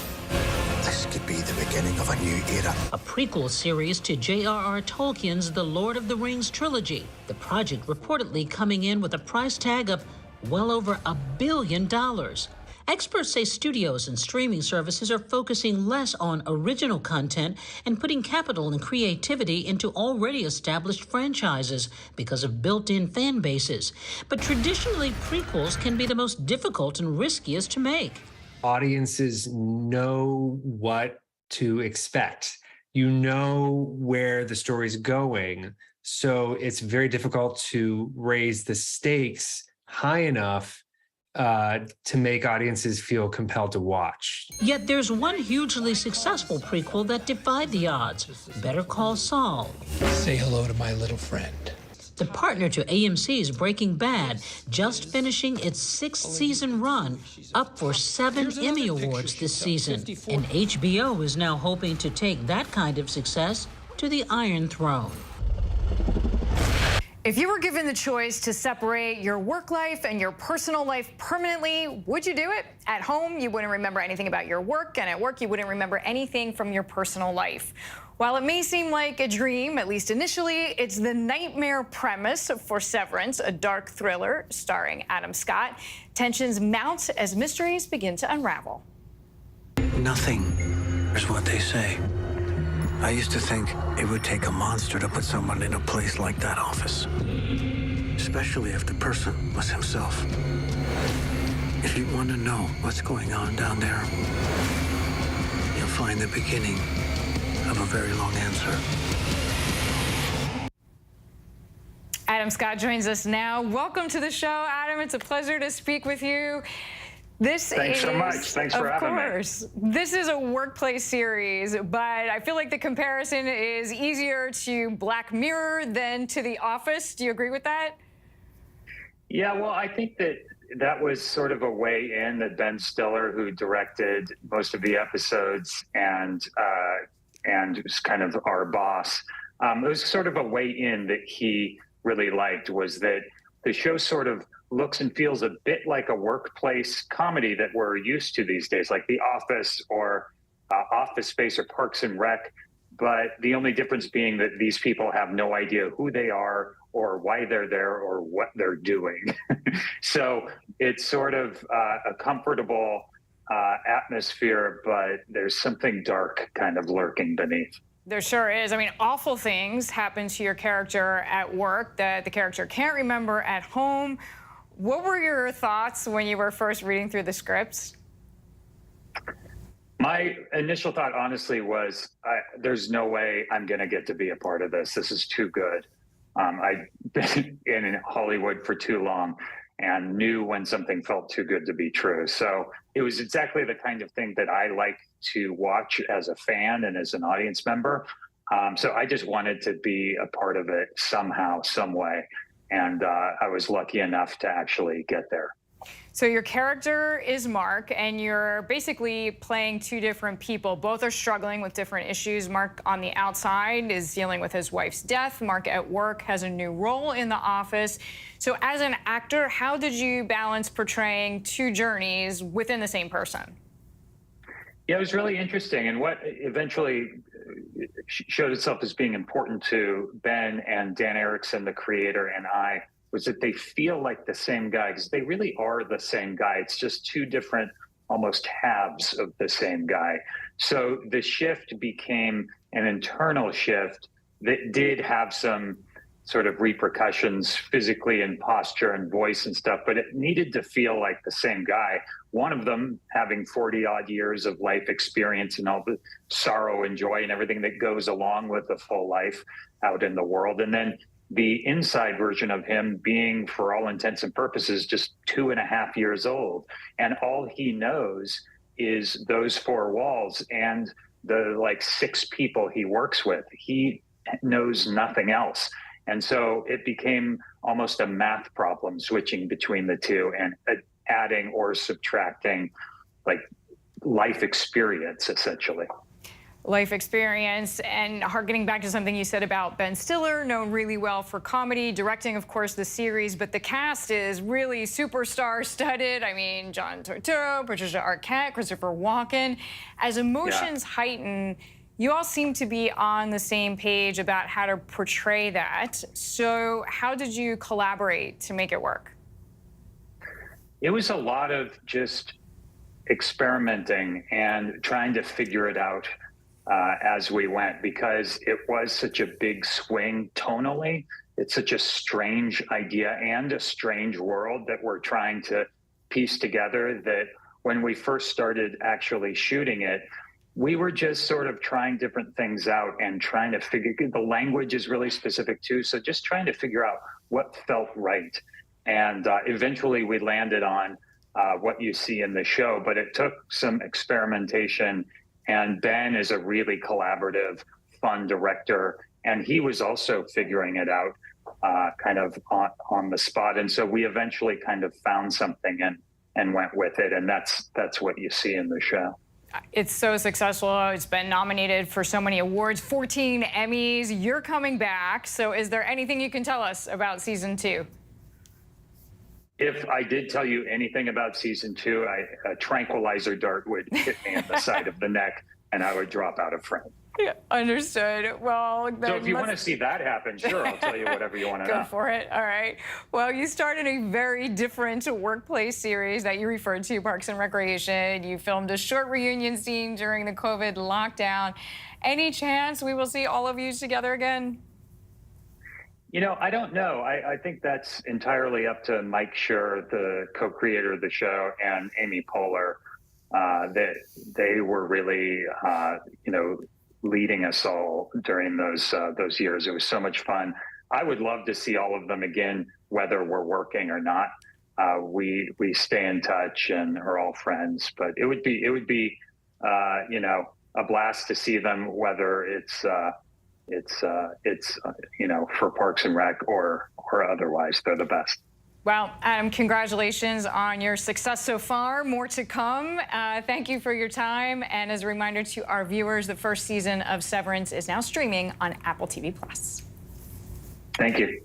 This could be the beginning of a new era. A prequel series to J.R.R. Tolkien's The Lord of the Rings trilogy. The project reportedly coming in with a price tag of well over $1 billion. Experts say studios and streaming services are focusing less on original content and putting capital and creativity into already established franchises because of built-in fan bases. But traditionally, prequels can be the most difficult and riskiest to make. Audiences know what to expect. You know where the story's going, so it's very difficult to raise the stakes high enough to make audiences feel compelled to watch. Yet there's one hugely successful prequel that defied the odds, Better Call Saul. Say hello to my little friend. The partner to AMC's Breaking Bad, just finishing its 6th season run, up for 7 Emmy Awards this season. And HBO is now hoping to take that kind of success to the Iron Throne. If you were given the choice to separate your work life and your personal life permanently, would you do it? At home, you wouldn't remember anything about your work, and at work, you wouldn't remember anything from your personal life. While it may seem like a dream, at least initially, it's the nightmare premise for Severance, a dark thriller starring Adam Scott. Tensions mount as mysteries begin to unravel. Nothing is what they say. I used to think it would take a monster to put someone in a place like that office. Especially if the person was himself. If you want to know what's going on down there, you'll find the beginning of a very long answer. Adam Scott joins us now. Welcome to the show, Adam. It's a pleasure to speak with you. Thanks so much. Thanks for having me. Of course. This is a workplace series, but I feel like the comparison is easier to Black Mirror than to The Office. Do you agree with that? Yeah, well, I think that was sort of a way in that Ben Stiller, who directed most of the episodes and was kind of our boss, it was sort of a way in that he really liked, was that the show sort of looks and feels a bit like a workplace comedy that we're used to these days, like The Office or Office Space or Parks and Rec. But the only difference being that these people have no idea who they are or why they're there or what they're doing. So it's sort of a comfortable atmosphere, but there's something dark kind of lurking beneath. There sure is. I mean, awful things happen to your character at work that the character can't remember at home. What were your thoughts when you were first reading through the scripts? My initial thought, honestly, was there's no way I'm going to get to be a part of this. This is too good. I've been in Hollywood for too long and knew when something felt too good to be true. So it was exactly the kind of thing that I like to watch as a fan and as an audience member. So I just wanted to be a part of it somehow, some way. And I was lucky enough to actually get there. So your character is Mark, and you're basically playing two different people. Both are struggling with different issues. Mark on the outside is dealing with his wife's death. Mark at work has a new role in the office. So as an actor, how did you balance portraying two journeys within the same person? Yeah, it was really interesting. And what eventually showed itself as being important to Ben and Dan Erickson, the creator, and I, was that they feel like the same guy, because they really are the same guy. It's just two different, almost halves of the same guy. So the shift became an internal shift that did have some sort of repercussions physically in posture and voice and stuff, but it needed to feel like the same guy. One of them having 40 odd years of life experience and all the sorrow and joy and everything that goes along with a full life out in the world. And then the inside version of him being, for all intents and purposes, just 2.5 years old. And all he knows is those four walls and the 6 people he works with. He knows nothing else. And so it became almost a math problem, switching between the two and adding or subtracting life experience, essentially. Life experience, and harkening back to something you said about Ben Stiller, known really well for comedy, directing, of course, the series, but the cast is really superstar-studded. I mean, John Turturro, Patricia Arquette, Christopher Walken. As emotions heighten, you all seem to be on the same page about how to portray that. So how did you collaborate to make it work? It was a lot of just experimenting and trying to figure it out as we went, because it was such a big swing tonally. It's such a strange idea and a strange world that we're trying to piece together, that when we first started actually shooting it, we were just sort of trying different things out and trying to figure, the language is really specific too. So just trying to figure out what felt right. And eventually we landed on what you see in the show, but it took some experimentation. And Ben is a really collaborative, fun director. And he was also figuring it out kind of on the spot. And so we eventually kind of found something and went with it. And that's what you see in the show. It's so successful. It's been nominated for so many awards, 14 Emmys. You're coming back. So is there anything you can tell us about season 2? If I did tell you anything about season 2, a tranquilizer dart would hit me in the side of the neck and I would drop out of frame. Yeah, understood. Well, so if you want to see that happen, sure, I'll tell you whatever you want to know. Go for it. All right. Well, you started a very different workplace series that you referred to, Parks and Recreation. You filmed a short reunion scene during the COVID lockdown. Any chance we will see all of you together again? You know, I don't know. I think that's entirely up to Mike Schur, the co-creator of the show, and Amy Poehler. That they were really, leading us all during those years. It was so much fun. I would love to see all of them again, whether we're working or not. We stay in touch and are all friends. But it would be a blast to see them, whether it's for Parks and Rec or otherwise. They're the best. Well, Adam, congratulations on your success so far. More to come. Thank you for your time. And as a reminder to our viewers, the first season of Severance is now streaming on Apple TV+. Thank you.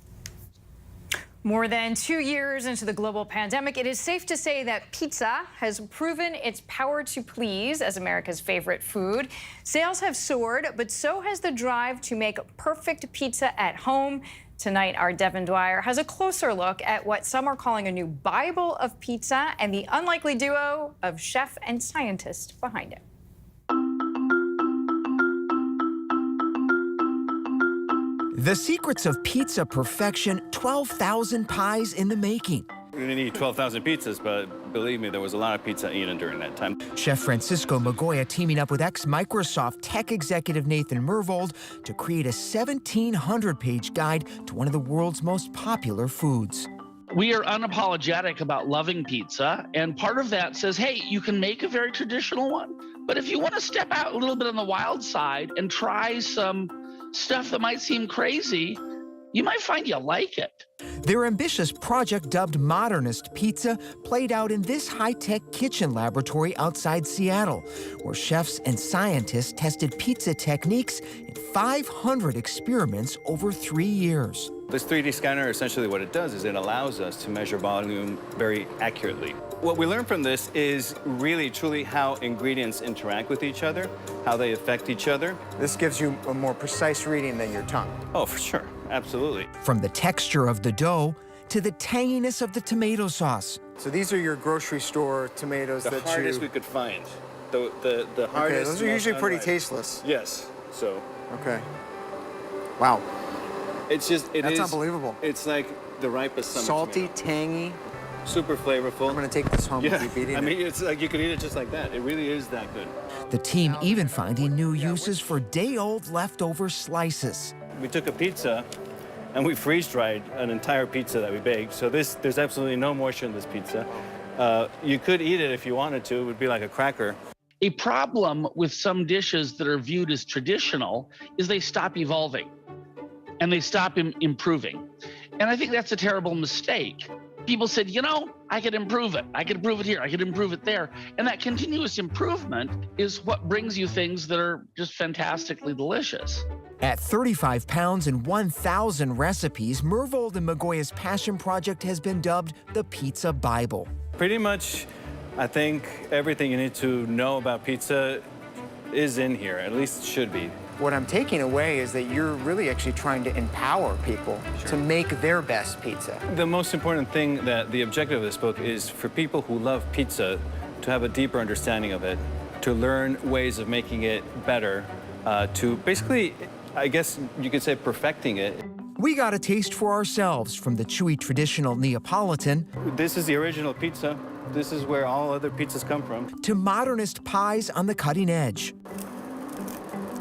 More than 2 years into the global pandemic, it is safe to say that pizza has proven its power to please as America's favorite food. Sales have soared, but so has the drive to make perfect pizza at home. Tonight, our Devin Dwyer has a closer look at what some are calling a new Bible of pizza and the unlikely duo of chef and scientist behind it. The secrets of pizza perfection, 12,000 pies in the making. We didn't eat 12,000 pizzas, but believe me, there was a lot of pizza eaten during that time. Chef Francisco Magoya teaming up with ex-Microsoft tech executive Nathan Myhrvold to create a 1,700-page guide to one of the world's most popular foods. We are unapologetic about loving pizza, and part of that says, hey, you can make a very traditional one, but if you want to step out a little bit on the wild side and try some stuff that might seem crazy, you might find you like it. Their ambitious project, dubbed Modernist Pizza, played out in this high-tech kitchen laboratory outside Seattle, where chefs and scientists tested pizza techniques in 500 experiments over 3 years. This 3D scanner, essentially what it does is it allows us to measure volume very accurately. What we learned from this is really, truly how ingredients interact with each other, how they affect each other. This gives you a more precise reading than your tongue. Oh, for sure. Absolutely. From the texture of the dough to the tanginess of the tomato sauce. So these are your grocery store tomatoes the hardest we could find. The hardest. Okay, those are usually pretty tasteless. Yes. So. Okay. Wow. It's just That's unbelievable. It's like the ripest summer salty, tomato. tangy. Super flavorful. I'm gonna take this home and keep eating it. I mean, it's like you could eat it just like that. It really is that good. The team even finding new uses for day-old leftover slices. We took a pizza and we freeze-dried an entire pizza that we baked. So there's absolutely no moisture in this pizza. You could eat it if you wanted to. It would be like a cracker. A problem with some dishes that are viewed as traditional is they stop evolving and they stop improving. And I think that's a terrible mistake. People said, you know, I could improve it. I could improve it here. I could improve it there. And that continuous improvement is what brings you things that are just fantastically delicious. At 35 pounds and 1,000 recipes, Myhrvold and Magoya's passion project has been dubbed the Pizza Bible. Pretty much, I think everything you need to know about pizza is in here, at least it should be. What I'm taking away is that you're really actually trying to empower people to make their best pizza. The most important thing, that the objective of this book is for people who love pizza to have a deeper understanding of it, to learn ways of making it better, to basically, I guess you could say, perfecting it. We got a taste for ourselves from the chewy traditional Neapolitan. This is the original pizza. This is where all other pizzas come from. To modernist pies on the cutting edge.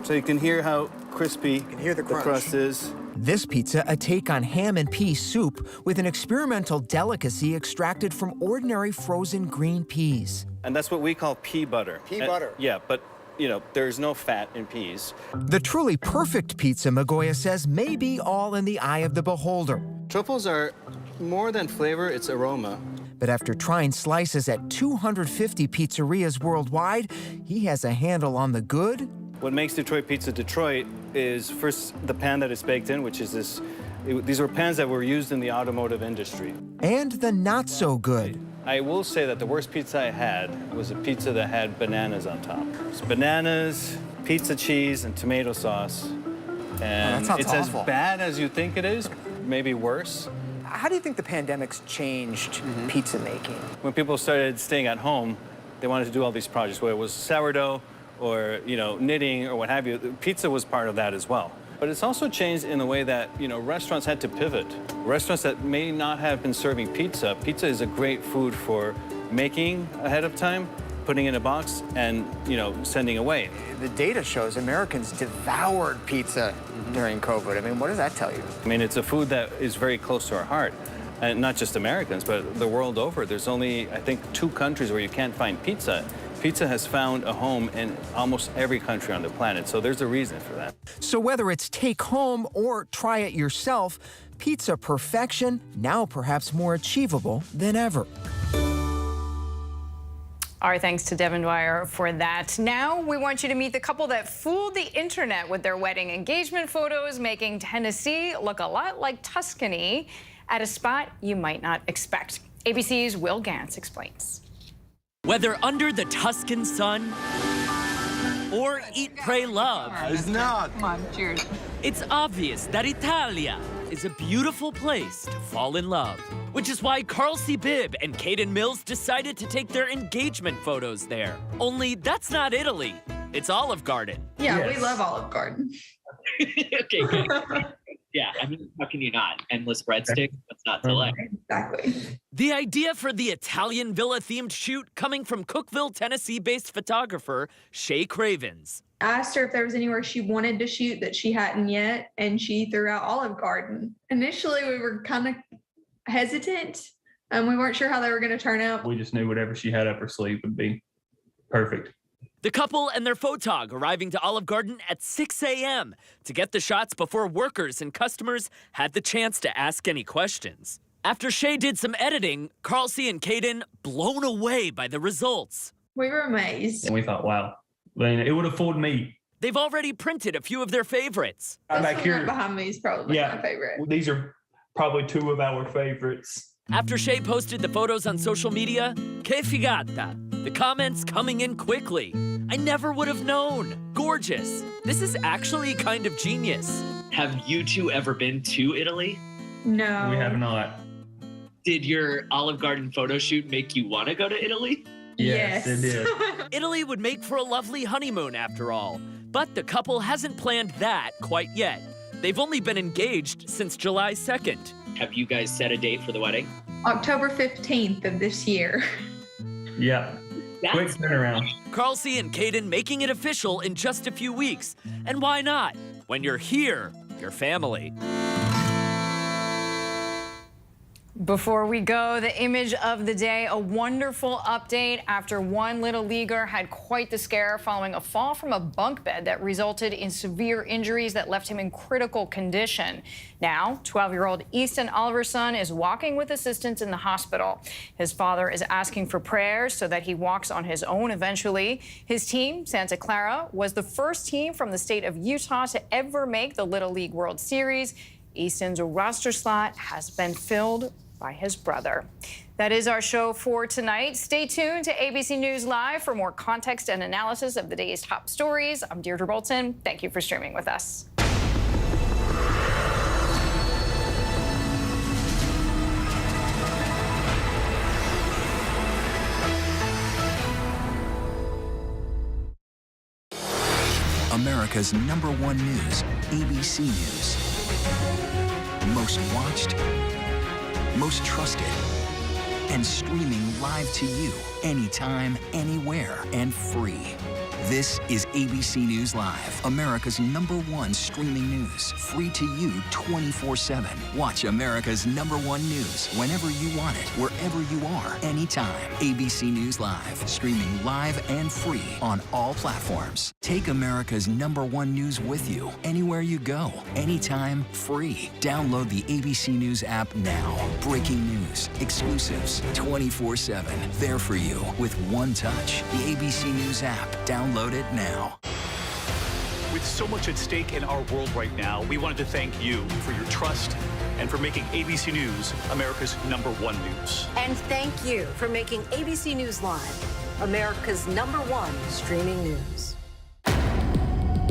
So you can hear how crispy the crust is. This pizza, a take on ham and pea soup with an experimental delicacy extracted from ordinary frozen green peas. And that's what we call pea butter. Pea butter. Yeah, but you know, there's no fat in peas. The truly perfect pizza, Magoya says, may be all in the eye of the beholder. Truffles are more than flavor, it's aroma. But after trying slices at 250 pizzerias worldwide, he has a handle on the good. What makes Detroit pizza Detroit is first the pan that it's baked in, which is this. These were pans that were used in the automotive industry. And the not so good. I will say that the worst pizza I had was a pizza that had bananas on top. It's bananas, pizza cheese, and tomato sauce. And that sounds it's awful. as bad as you think it is, maybe worse. How do you think the pandemic's changed pizza making? When people started staying at home, they wanted to do all these projects, whether it was sourdough or knitting or what have you. Pizza was part of that as well. But it's also changed in the way that restaurants had to pivot. Restaurants that may not have been serving pizza. Pizza is a great food for making ahead of time, putting in a box, and sending away. The data shows Americans devoured pizza during COVID. I mean, what does that tell you? I mean, it's a food that is very close to our heart. And not just Americans, but the world over. There's only, I think, 2 countries where you can't find pizza. Pizza has found a home in almost every country on the planet, so there's a reason for that. So whether it's take home or try it yourself, pizza perfection now perhaps more achievable than ever. Our thanks to Devin Dwyer for that. Now we want you to meet the couple that fooled the internet with their wedding engagement photos, making Tennessee look a lot like Tuscany at a spot you might not expect. ABC's Will Gantz explains. Whether under the Tuscan sun or eat, pray, love. It's not. Come on, cheers. It's obvious that Italia is a beautiful place to fall in love, which is why Carl C. Bibb and Caden Mills decided to take their engagement photos there. Only that's not Italy. It's Olive Garden. Yeah, we love Olive Garden. Okay, good. Yeah, I mean, how can you not? Endless breadsticks, what's not to like? Exactly. The idea for the Italian villa-themed shoot coming from Cookeville, Tennessee-based photographer Shay Cravens. I asked her if there was anywhere she wanted to shoot that she hadn't yet, and she threw out Olive Garden. Initially, we were kind of hesitant, and we weren't sure how they were going to turn out. We just knew whatever she had up her sleeve would be perfect. The couple and their photog arriving to Olive Garden at 6 a.m. to get the shots before workers and customers had the chance to ask any questions. After Shay did some editing, Carl C. and Caden blown away by the results. We were amazed. And we thought, wow, it would have fooled me. They've already printed a few of their favorites. This one right behind me is probably my favorite. These are probably 2 of our favorites. After Shay posted the photos on social media, que figata. The comments coming in quickly. I never would have known. Gorgeous. This is actually kind of genius. Have you 2 ever been to Italy? No. We have not. Did your Olive Garden photo shoot make you want to go to Italy? Yes, it did. Italy would make for a lovely honeymoon after all. But the couple hasn't planned that quite yet. They've only been engaged since July 2nd. Have you guys set a date for the wedding? October 15th of this year. Yeah. Quick turnaround. Carl C. and Caden making it official in just a few weeks. And why not? When you're here, you're family. Before we go, the image of the day, a wonderful update after one little leaguer had quite the scare following a fall from a bunk bed that resulted in severe injuries that left him in critical condition. Now, 12-year-old Easton Oliverson is walking with assistance in the hospital. His father is asking for prayers so that he walks on his own eventually. His team, Santa Clara, was the first team from the state of Utah to ever make the Little League World Series. Easton's roster slot has been filled by his brother. That is our show for tonight. Stay tuned to ABC News Live for more context and analysis of the day's top stories. I'm Deirdre Bolton. Thank you for streaming with us. America's #1 news, ABC News. Most watched, most trusted, and streaming live to you anytime, anywhere, and free. This is ABC News Live, America's #1 streaming news. Free to you 24/7. Watch America's #1 news whenever you want it, wherever you are, anytime. ABC News Live, streaming live and free on all platforms. Take America's #1 news with you, anywhere you go, anytime, free. Download the ABC News app now. Breaking news, exclusives, 24/7. There for you with one touch. The ABC News app. Download it now. With so much at stake in our world right now, we wanted to thank you for your trust and for making ABC News America's #1 news. And thank you for making ABC News Live America's #1 streaming news.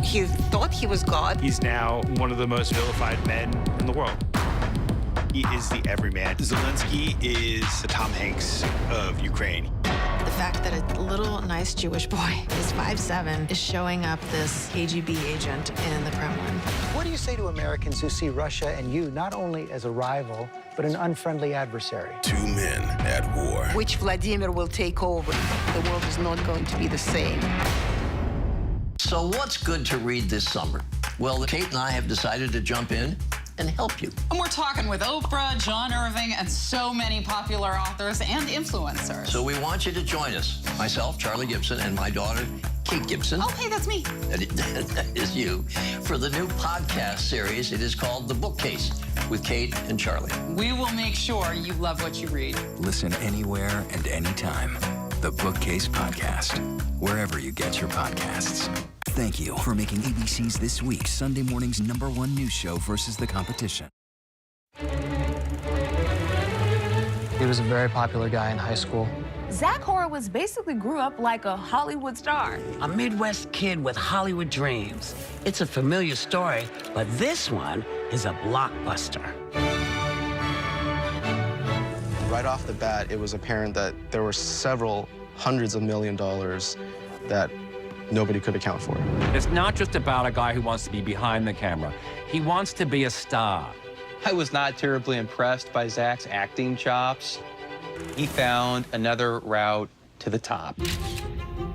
He thought he was God. He's now one of the most vilified men in the world. He is the everyman. Zelensky is the Tom Hanks of Ukraine. The fact that a little nice Jewish boy is 5'7" is showing up this KGB agent in the Kremlin. What do you say to Americans who see Russia and you not only as a rival, but an unfriendly adversary? Two men at war. Which Vladimir will take over. The world is not going to be the same. So what's good to read this summer? Well, Kate and I have decided to jump in and help you. And we're talking with Oprah, John Irving, and so many popular authors and influencers. So we want you to join us. Myself, Charlie Gibson, and my daughter, Kate Gibson. Oh, hey, that's me. That is you. For the new podcast series, it is called The Bookcase with Kate and Charlie. We will make sure you love what you read. Listen anywhere and anytime. The Bookcase Podcast, wherever you get your podcasts. Thank you for making ABC's This Week, Sunday morning's #1 news show versus the competition. He was a very popular guy in high school. Zach Horowitz basically grew up like a Hollywood star. A Midwest kid with Hollywood dreams. It's a familiar story, but this one is a blockbuster. Right off the bat, it was apparent that there were several hundreds of $1 million that nobody could account for. It's not just about a guy who wants to be behind the camera. He wants to be a star. I was not terribly impressed by Zach's acting chops. He found another route to the top.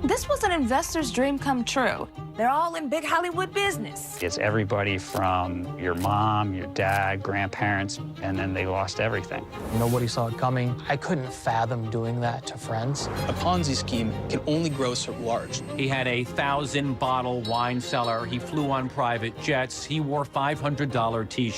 This was an investor's dream come true. They're all in big Hollywood business. It's everybody from your mom, your dad, grandparents, and then they lost everything. Nobody saw it coming. I couldn't fathom doing that to friends. A Ponzi scheme can only grow so large. He had a 1,000-bottle wine cellar. He flew on private jets. He wore $500 T-shirts.